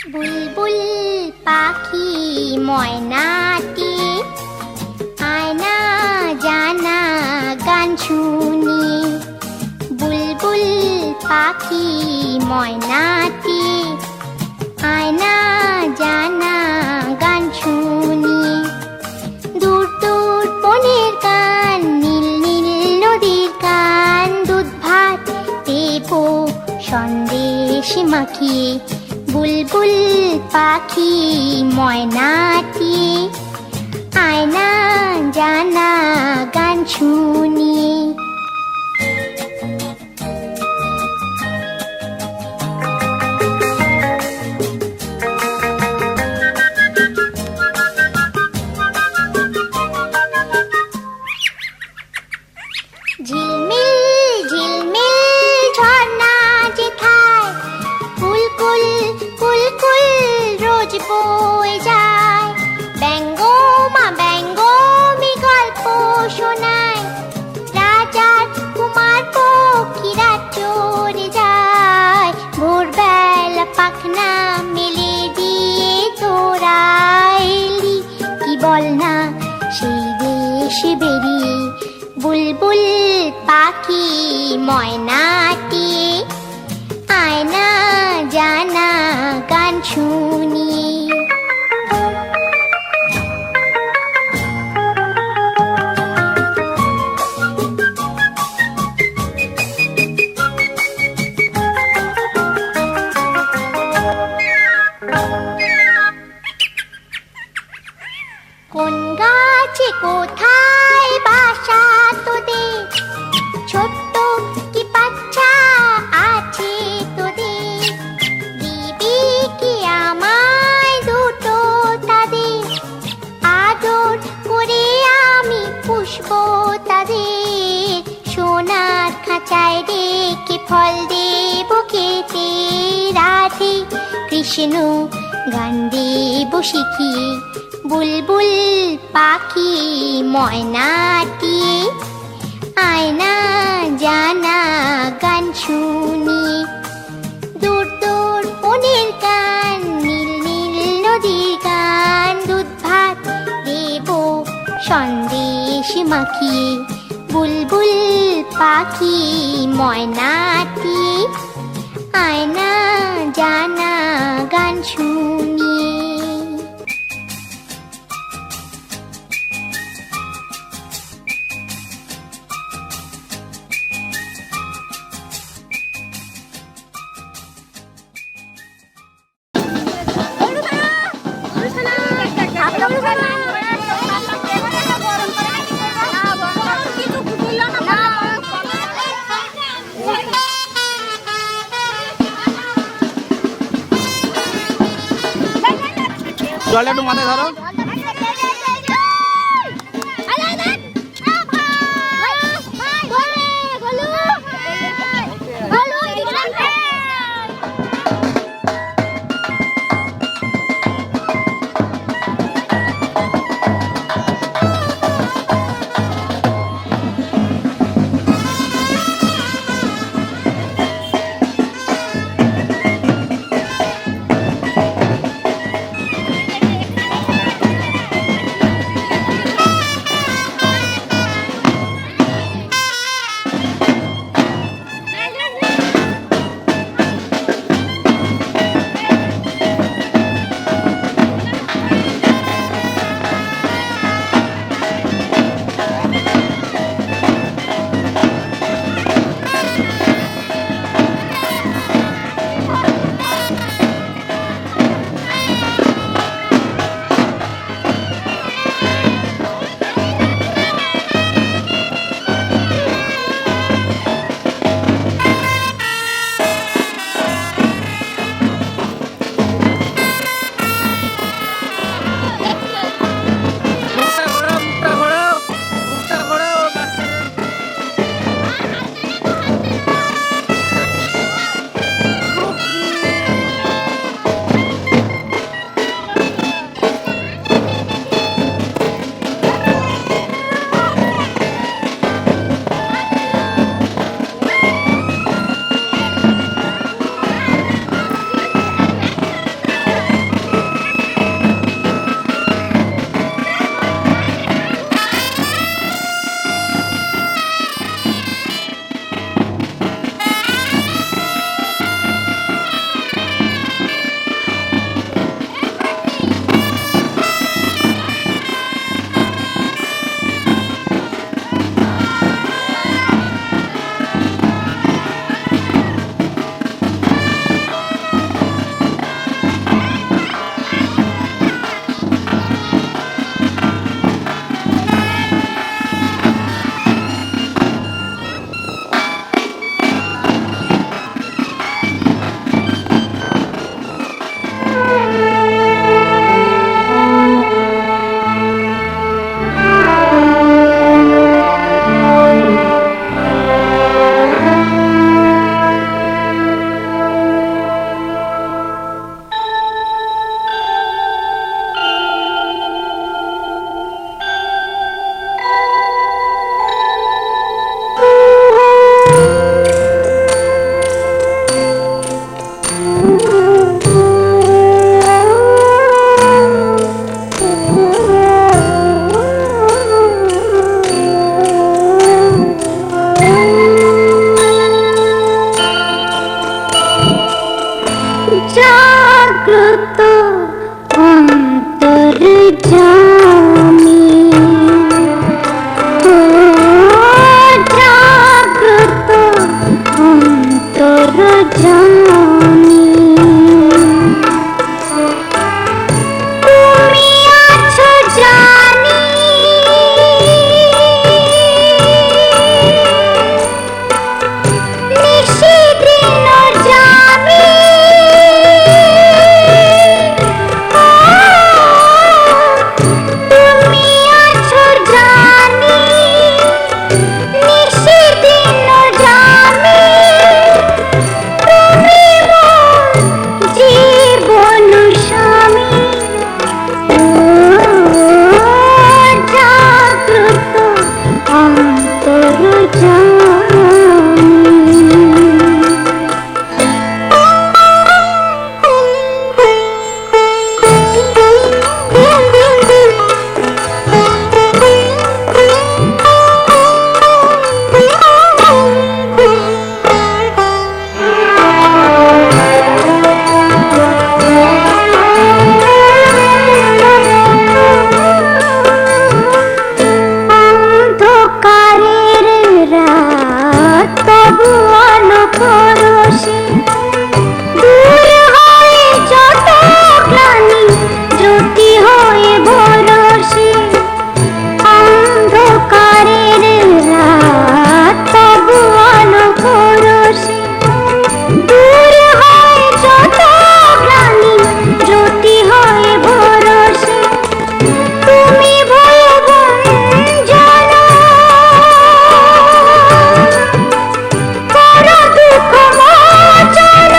বুলবুল পাখি ময়নাটি আয়না জানা গান শুনি। বুলবুল পাখি ময়নাটি আয়না জানা গান শুনি। দূর দূর বনের গান, নীল নীল নদীর গান, দুধ ভাত দেব সন্দেশ মাখিয়ে। বুলবুল পাখি ময়নাটি আয়না জানা গান শুনি। ঝিলমিল ঝিলমিল ঝর্ণা যেথায় কুলকুল কুলকুল রোজ বয়ে যায়। ব্যঙ্গমা ব্যঙ্গমি গল্প শোনায়, রাজার কুমার পক্ষীরা চড়ে যায়। ভোরবেলা পাখনা মেলে দিয়ে তোরা এলি, কি বল না সেই দেশে বেরিয়ে। বুলবুল পাখি ময়নাটি আয়না জানা গান শুনি। কোন গাছে কোথায় বাসা তোদের, ছোট্ট কি বাচ্চা আছে তোদের। দিবি কি আমায় দুটো তাদের, আদর করে আমি পুষবো তাদের। সোনার খাঁচায় রেখে ফল দেব খেতে, রাধে কৃষ্ণ গান দেব শিখিয়ে। বুলবুল পাখি ময়নাটি আয়না জানা গান শুনি। দূর দূর বনের গান, নীল নীল নদীর গান, দুধ ভাত দেব সন্দেশ মাখিয়ে। বুলবুল পাখি ময়নাটি আয়না জানা গান শুনি। জলটা একটু মাথায় ধরো। অন্তর্যামী, ও জাগ্রত অন্তর্যামী, তুমি আছো জানি, নিশিদিন জামি, তুমি আছো জানি, নিশিদিন জামি, তুমি মোর জীবন স্বামী, ও জাগ্রত অন্তর্যামী। অন্ধকারের রাত তবু আলো পরশে, দূর হয়ে যত গ্লানি জ্যোতি হয়ে বরষে। অন্ধকারের রাত তবু আলো পরশে, দূর হয়ে যত গ্লানি জ্যোতি হয়ে বরষে। তুমি ভয়ভঞ্জন করো দুঃখ মোচন,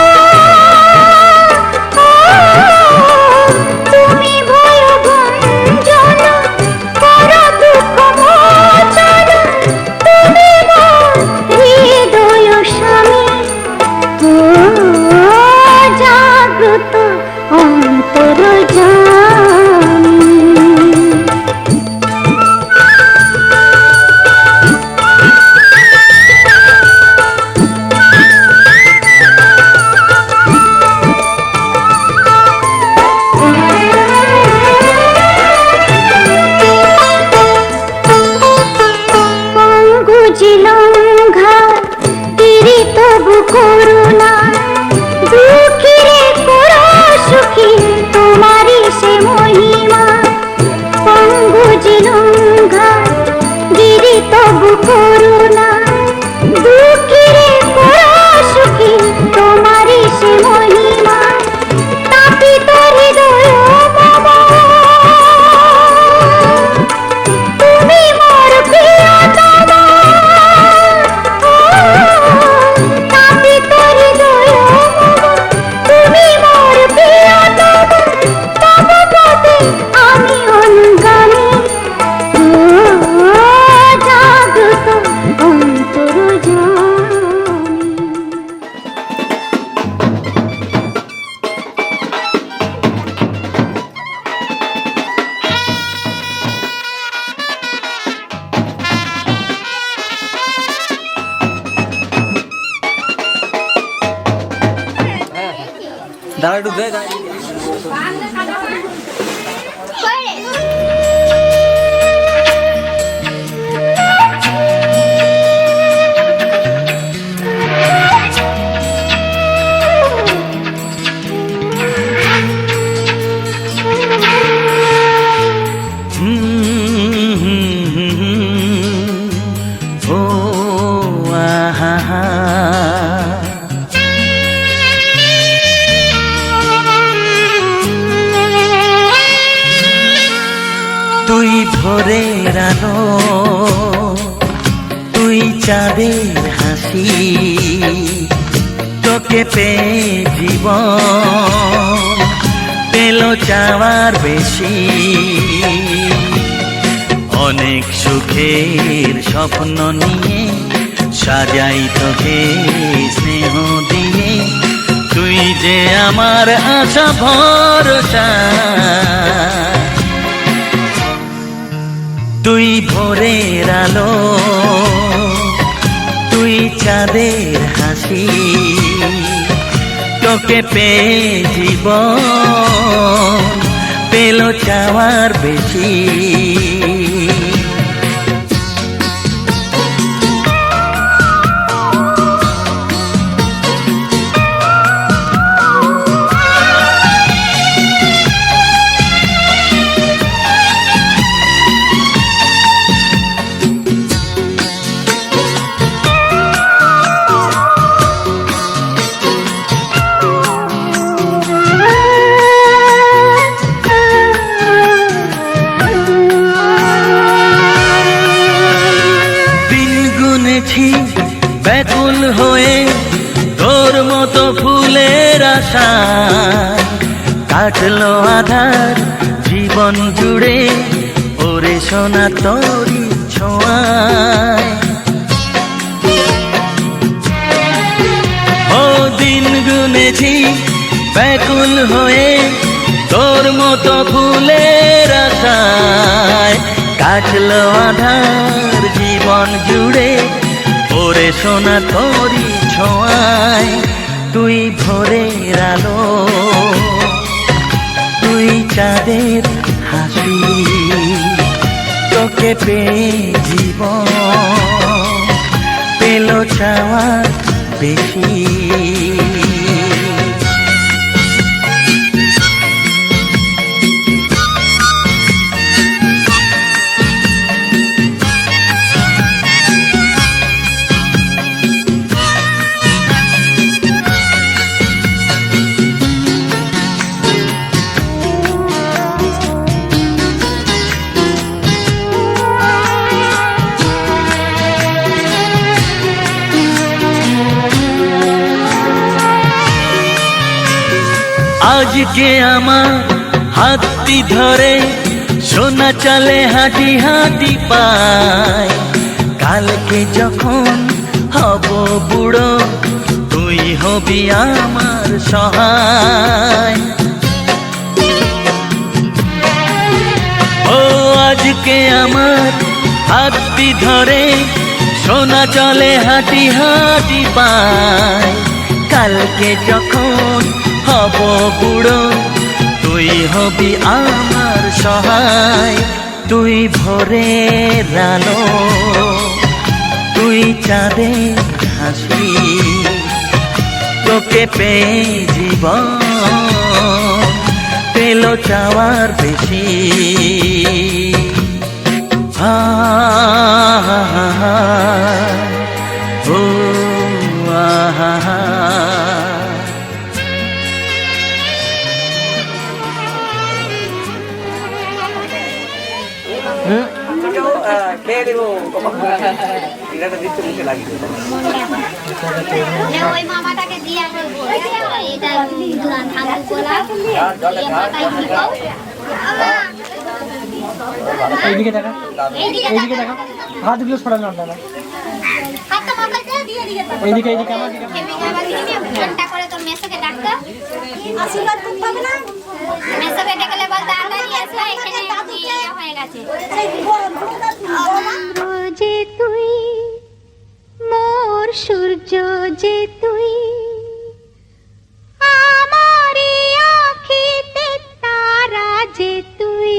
তুমি ভয়ভঞ্জন করো দুঃখ মোচন, তুমি মোর হৃদয় স্বামী, ও জাগ্রত অন্তর্যামী। পঙ্গুজিলঙ্ঘা তীরে তবু করুণা, দুঃখীরে করো সুখী তোমারই সে মহিমা। পঙ্গুজিলঙ্ঘা গিরি তবু করুণা, দুঃখীরে করো সুখী তোমারই সে মহিমা। তাপিত হৃদয় মম, তুমি মোর প্রিয়তম, তাপিত হৃদয় মম, তুমি মোর প্রিয়তম। তব পথে আমি অনুগামী, ও জাগ্রত অন্তর্যামী। দাঁড়া একটু দে, দাঁড়া। ও আহা, তুই ভোরের আলো, তুই চাঁদের হাসি, তোকে পেয়ে জীবন পেল চাওয়ার বেশি। অনেক সুখের স্বপ্ন নিয়ে সাজাই তোকে স্নেহ দিয়ে, তুই যে আমার আশা ভরসা। তুই ভোরের আলো, তুই চাঁদের হাসি, তোকে তোকে পেয়ে জীবন পেল চাওয়ার বেশি। ব্যাকুল হয়ে তোর মতো ফুলের আশা কাটলো আধার জীবন জুড়ে ওরে সোনা তোরি ছোঁয়ায়। ও দিন গুনেছি ব্যাকুল হয়ে তোর মতো ফুলের আশায় কাটলো আধার জীবন জুড়ে ওরে সোনা তোরি ছোঁয়ায়। তুই ভোরের আলো, তুই চাঁদের হাসি, তোকে পেয়ে জীবন পেল চাওয়ার বেশি। আজকে আমার হাতটি ধরে সোনা চলে হাঁটি হাঁটি পায়, কালকে যখন হব বুড়ো তুই হবি আমার সহায়। ও আজকে আমার হাতটি ধরে সোনা চলে হাঁটি হাঁটি পায়, কালকে যখন হব বুড়ো তুই হবি আমার সহায়। তুই ভোরের আলো, তুই চাঁদের হাসি, তোকে পেয়ে জীবন পেল চাওয়ার বেশি। হা হা হা হা ও আহা হা। খেয়ে দেবো এটা দিচ্ছে মুখে লাগিয়ে ওই মামাটাকে দিয়ে আমি এটা ধান গোলা এইদিকে দেখা, এইদিকে দেখা, হাতগুলো সরানো না, এইদিকে এইদিকে আমার দিকে। ফোনটা করে তোর মেসোকে ডাকতো, আশীর্বাদ করতে হবে না, মেসোকে ডেকে বল তাড়াতাড়ি আসো এখানে হয়ে গেছে। যে তুই মোর সূর্য, যে তুই আমার আঁখিতে তারা, যে তুই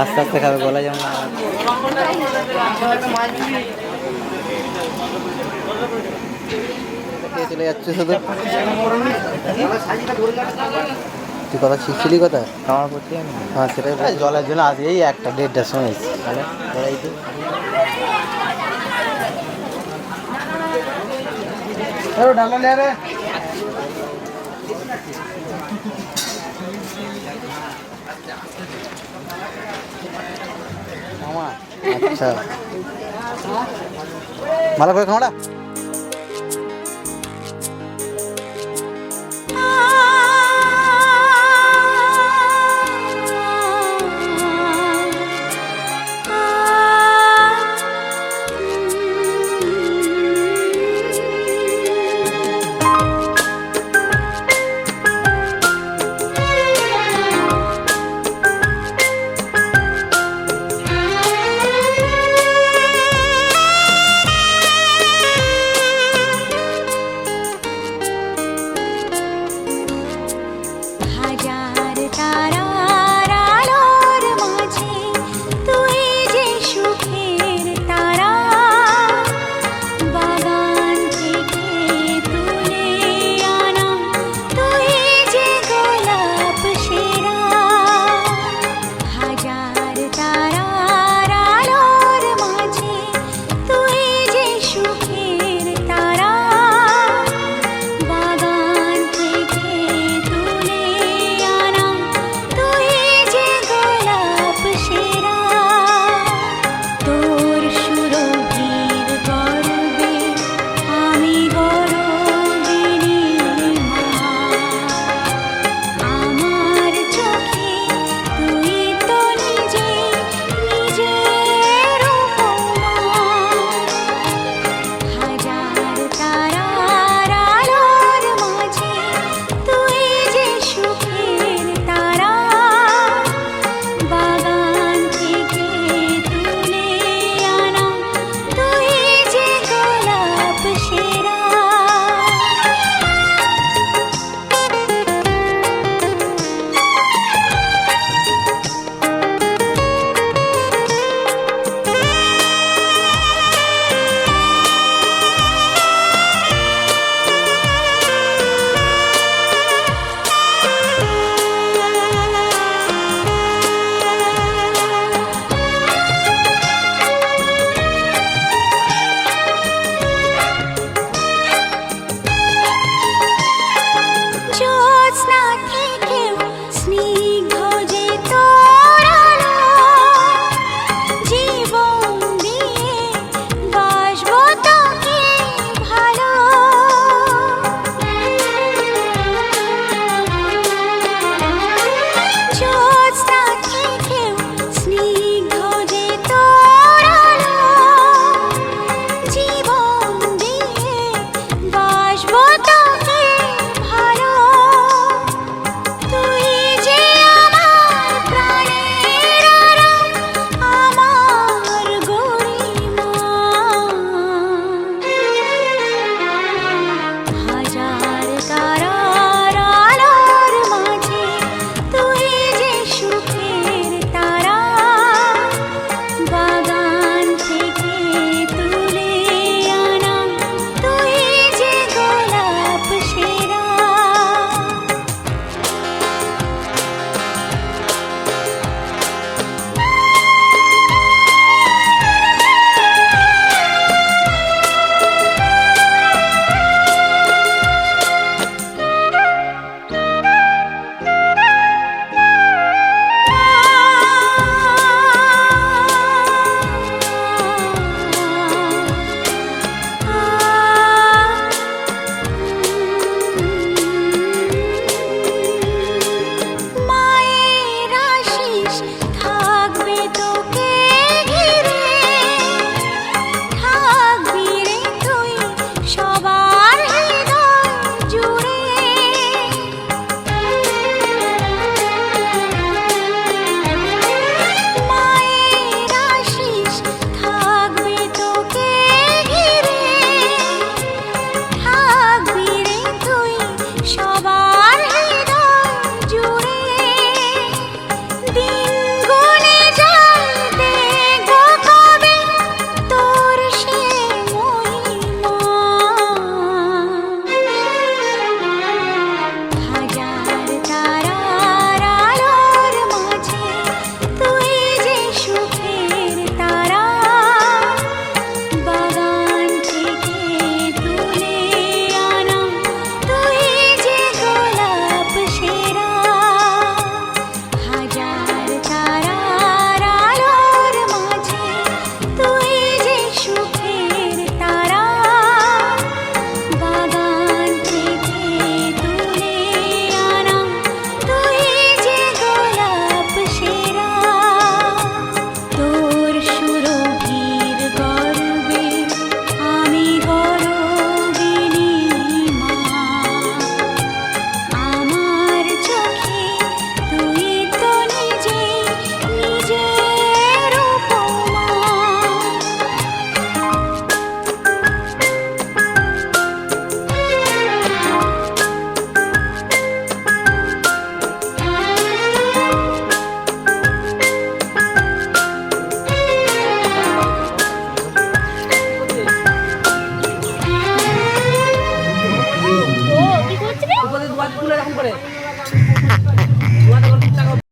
আস্তে আস্তে খাবে, গলা যেমন চলে যাচ্ছে শুধু। তুই কথা শিখছিলি কথা খাওয়ার করতে? হ্যাঁ সেটাই জলের জন্য আসি, এই 1টা-1:30টার সময় এসছি। তাহলে ডালা লে রে। আচ্ছা ভালো করে খাওয়া।